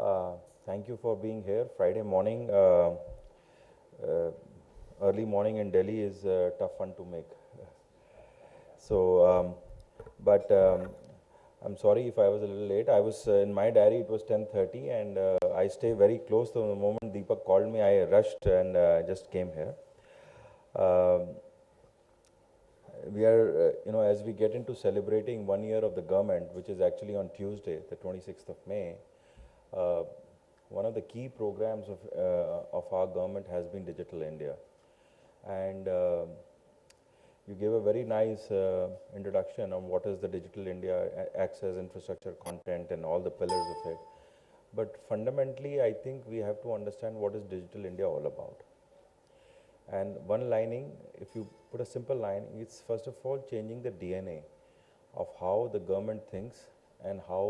Uh, Thank you for being here. Friday morning, uh, early morning in Delhi is tough one to make. So, I'm sorry if I was a little late. I was in my diary. It was 10:30, and I stay very close. So the moment Deepak called me, I rushed and just came here. Um, we are, as we get into celebrating 1 year of the government, which is actually on Tuesday, the 26th of May. Uh, One of the key programs of our government has been Digital India, and you gave a very nice introduction on what is the Digital India access, infrastructure, content, and all the pillars of it. But fundamentally, I think we have to understand what is Digital India all about. And one lining, if you put a simple line, it's first of all changing the DNA of how the government thinks and how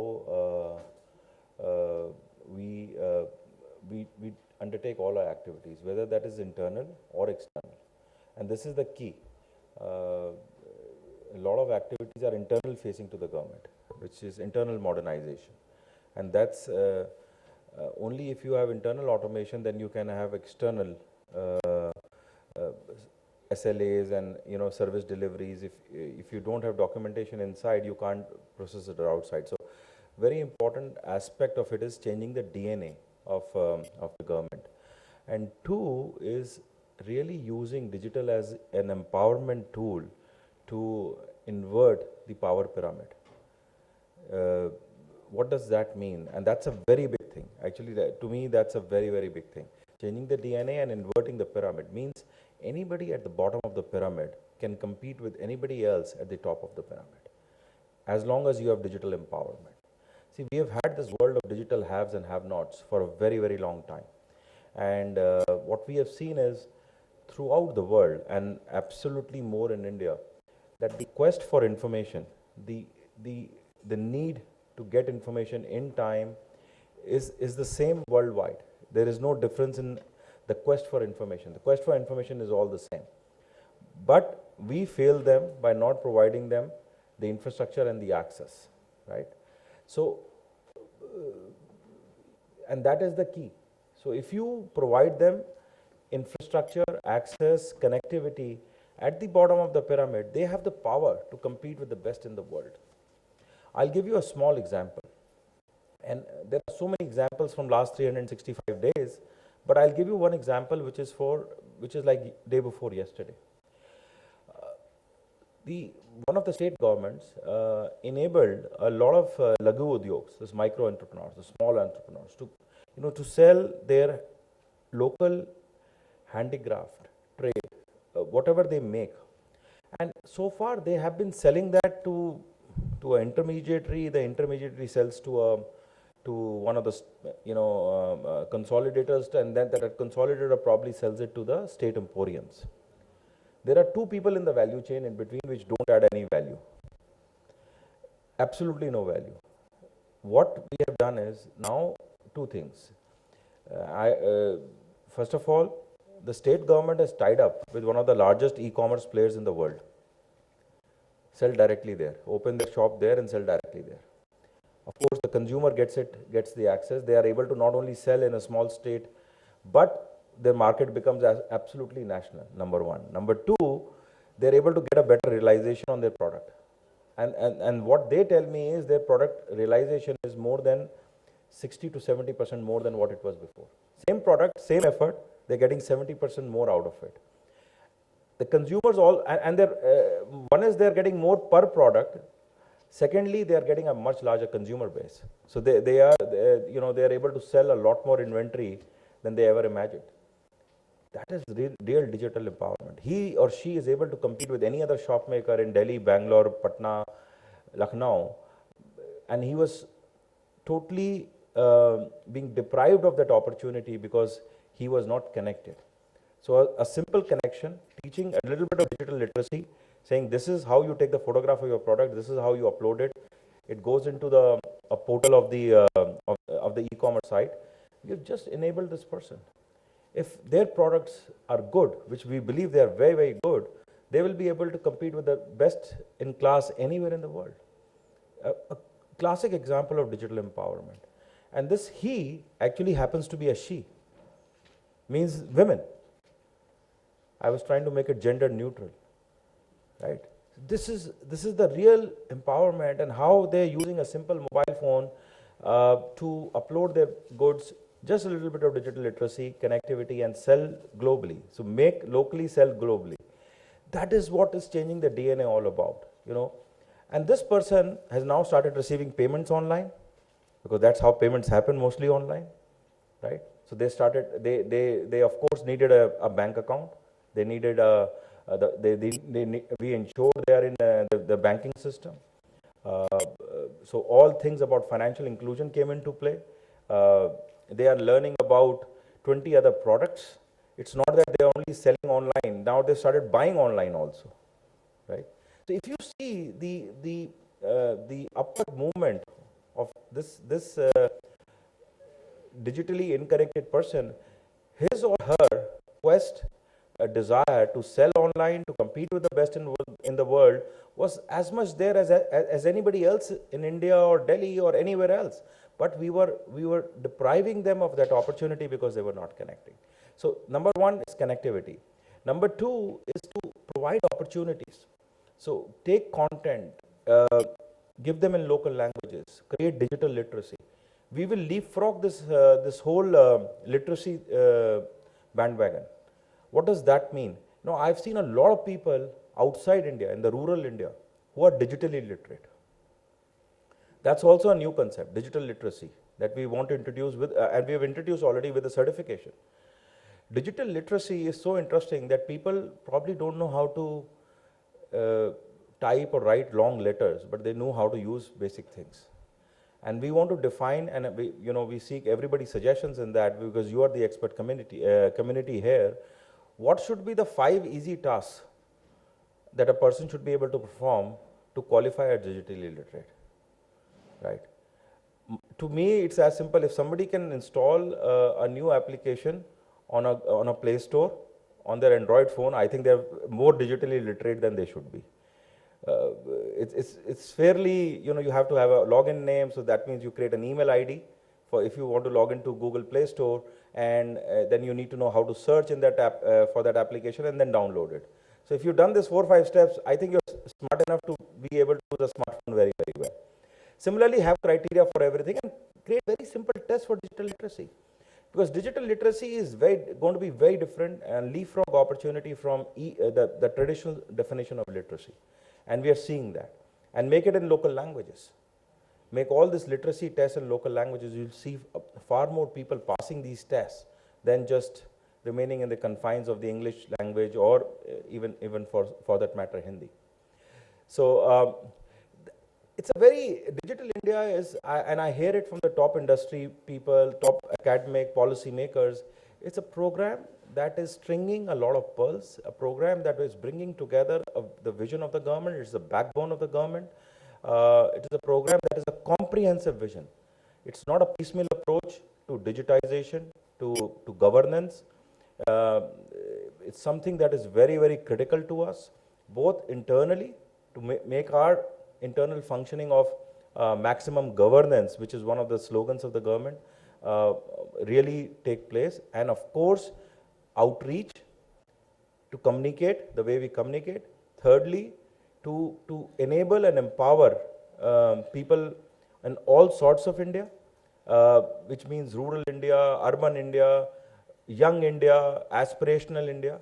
we undertake all our activities, whether that is internal or external. And this is the key. A lot of activities are internal facing to the government, which is internal modernization. And that's only if you have internal automation, then you can have external SLAs and service deliveries. If you don't have documentation inside, you can't process it outside. So very important aspect of it is changing the DNA of the government. And two is really using digital as an empowerment tool to invert the power pyramid. What does that mean? And that's a very big thing. Actually, to me, that's a very, very big thing. Changing the DNA and inverting the pyramid means anybody at the bottom of the pyramid can compete with anybody else at the top of the pyramid, as long as you have digital empowerment. See, we have had this world of digital haves and have-nots for a very, very long time. And what we have seen is throughout the world, and absolutely more in India, that the quest for information, the need to get information in time is the same worldwide. There is no difference in the quest for information. The quest for information is all the same. But we fail them by not providing them the infrastructure and the access, right? So, and that is the key. So if you provide them infrastructure, access, connectivity at the bottom of the pyramid, they have the power to compete with the best in the world. I'll give you a small example. And there are so many examples from last 365 days, but I'll give you one example which is like day before yesterday. One of the state governments enabled a lot of Laghu Udyogs, those micro entrepreneurs, the small entrepreneurs, to sell their local handicraft trade, whatever they make. And so far they have been selling that to an intermediary. The intermediary sells to one of the consolidators, and then that consolidator probably sells it to the state emporiums. There are two people in the value chain in between which don't add any value. Absolutely no value. What we have done is now two things. First of all, the state government has tied up with one of the largest e-commerce players in the world. Sell directly there. Open their shop there and sell directly there. Of course, the consumer gets the access. They are able to not only sell in a small state, but their market becomes absolutely national, number one. Number two, they're able to get a better realization on their product. And what they tell me is their product realization is more than 60 to 70% more than what it was before. Same product, same effort, they're getting 70% more out of it. The consumers one is they're getting more per product. Secondly, they are getting a much larger consumer base. So they are able to sell a lot more inventory than they ever imagined. That is real digital empowerment. He or she is able to compete with any other shop maker in Delhi, Bangalore, Patna, Lucknow, and he was totally being deprived of that opportunity because he was not connected. So a simple connection, teaching a little bit of digital literacy, saying this is how you take the photograph of your product, this is how you upload it. It goes into a portal of the e-commerce site. You've just enabled this person. If their products are good, which we believe they are very, very good, they will be able to compete with the best in class anywhere in the world. A classic example of digital empowerment. And this he actually happens to be a she, means women. I was trying to make it gender neutral, right? This is the real empowerment, and how they're using a simple mobile phone to upload their goods, just a little bit of digital literacy, connectivity, and sell globally. So make locally, sell globally. That is what is changing the DNA all about, you know. And this person has now started receiving payments online, because that's how payments happen, mostly online, right? So they started, they of course needed a bank account. They needed we ensured they are in the banking system. So all things about financial inclusion came into play. They are learning about 20 other products. It's not that they're only selling online. Now they started buying online also, right? So if you see the upward movement of this digitally unconnected person, his or her quest, a desire to sell online, to compete with the best in the world, was as much there as anybody else in India or Delhi or anywhere else. But we were depriving them of that opportunity because they were not connecting. So number one is connectivity. Number two is to provide opportunities. So take content, give them in local languages, create digital literacy. We will leapfrog this whole literacy bandwagon. What does that mean? Now, I've seen a lot of people outside India, in the rural India, who are digitally literate. That's also a new concept, digital literacy, that we want to introduce with, and we have introduced already with the certification. Digital literacy is so interesting that people probably don't know how to type or write long letters, but they know how to use basic things. And we want to define, and we seek everybody's suggestions in that, because you are the expert community here. What should be the 5 easy tasks that a person should be able to perform to qualify as digitally literate, right? To me, it's as simple. If somebody can install a new application on a Play Store on their Android phone, I think they're more digitally literate than they should be. It's fairly, you have to have a login name, so that means you create an email ID for if you want to log into Google Play Store, and then you need to know how to search in that app for that application, and then download it. So if you've done this 4 or 5 steps, I think you're smart enough to be able to use a smartphone very, very well. Similarly, have criteria for everything and create very simple tests for digital literacy. Because digital literacy is going to be very different and leapfrog opportunity from the traditional definition of literacy. And we are seeing that. And make it in local languages. Make all this literacy tests in local languages. You'll see far more people passing these tests than just remaining in the confines of the English language, or even for that matter, Hindi. So it's a very, Digital India is, and I hear it from the top industry people, top academic policy makers, it's a program that is stringing a lot of pearls, a program that is bringing together the vision of the government. It's the backbone of the government. It is a program that is a comprehensive vision. It's not a piecemeal approach to digitization, to governance. It's something that is very, very critical to us, both internally, to make our internal functioning of maximum governance, which is one of the slogans of the government, really take place, and of course, outreach, to communicate the way we communicate. Thirdly, to enable and empower people in all sorts of India, which means rural India, urban India, young India, aspirational India,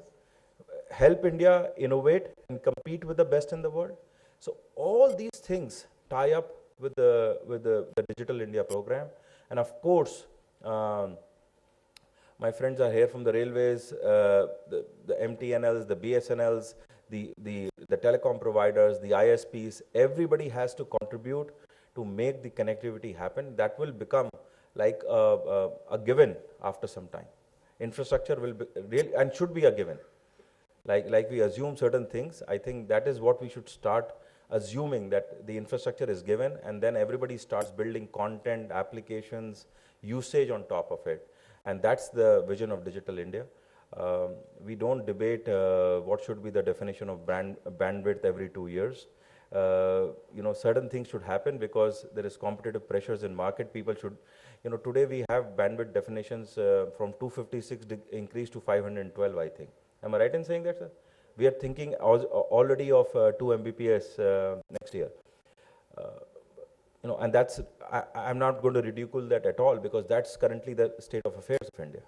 help India innovate and compete with the best in the world. So all these things tie up with the Digital India program. And of course, my friends are here from the railways, the MTNLs, the BSNLs, the telecom providers, the ISPs. Everybody has to contribute to make the connectivity happen. That will become like a given after some time. Infrastructure will be real and should be a given. Like we assume certain things, I think that is what we should start assuming, that the infrastructure is given, and then everybody starts building content, applications, usage on top of it. And that's the vision of Digital India. We don't debate what should be the definition of bandwidth every 2 years. certain things should happen because there is competitive pressures in market. People should, today we have bandwidth definitions from 256 increase to 512, I think. Am I right in saying that, sir? We are thinking already of 2 Mbps next year. And I'm not going to ridicule that at all, because that's currently the state of affairs of India.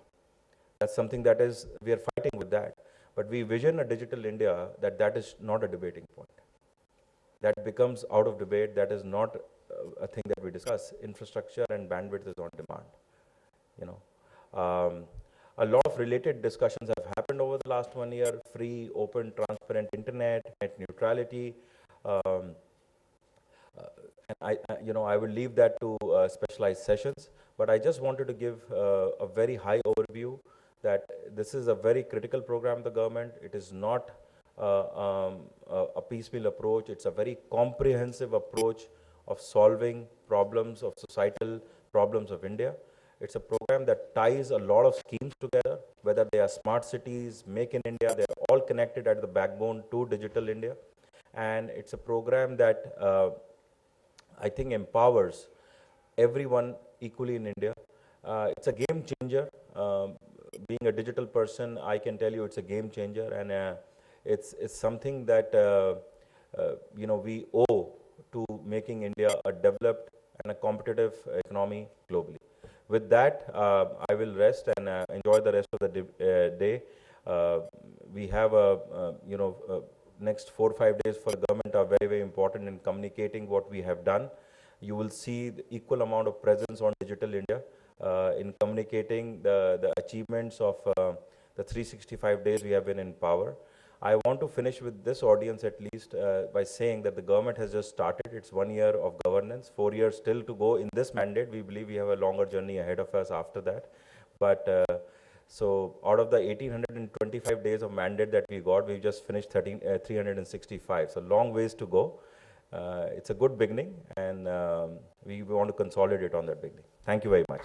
That's something that we are fighting with that. But we vision a digital India that is not a debating point. That becomes out of debate. That is not a thing that we discuss. Infrastructure and bandwidth is on demand. A lot of related discussions have happened over the last 1 year: free, open, transparent internet, net neutrality. And I will leave that to specialized sessions. But I just wanted to give a very high overview that this is a very critical program of the government. It is not a piecemeal approach. It's a very comprehensive approach of solving problems, of societal problems of India. It's a program that ties a lot of schemes together, whether they are smart cities, Make in India, they're all connected at the backbone to Digital India. And it's a program that I think empowers everyone equally in India. It's a game changer. Being a digital person, I can tell you it's a game changer, and it's something that we owe to making India a developed and a competitive economy globally. With that, I will rest and enjoy the rest of the day. We have next 4 or 5 days for the government are very, very important in communicating what we have done. You will see the equal amount of presence on Digital India in communicating the achievements of the 365 days we have been in power. I want to finish with this audience at least by saying that the government has just started its 1 year of governance, 4 years still to go in this mandate. We believe we have a longer journey ahead of us after that. But so out of the 1825 days of mandate that we got, we've just finished 365. So long ways to go. It's a good beginning, and we want to consolidate on that beginning. Thank you very much.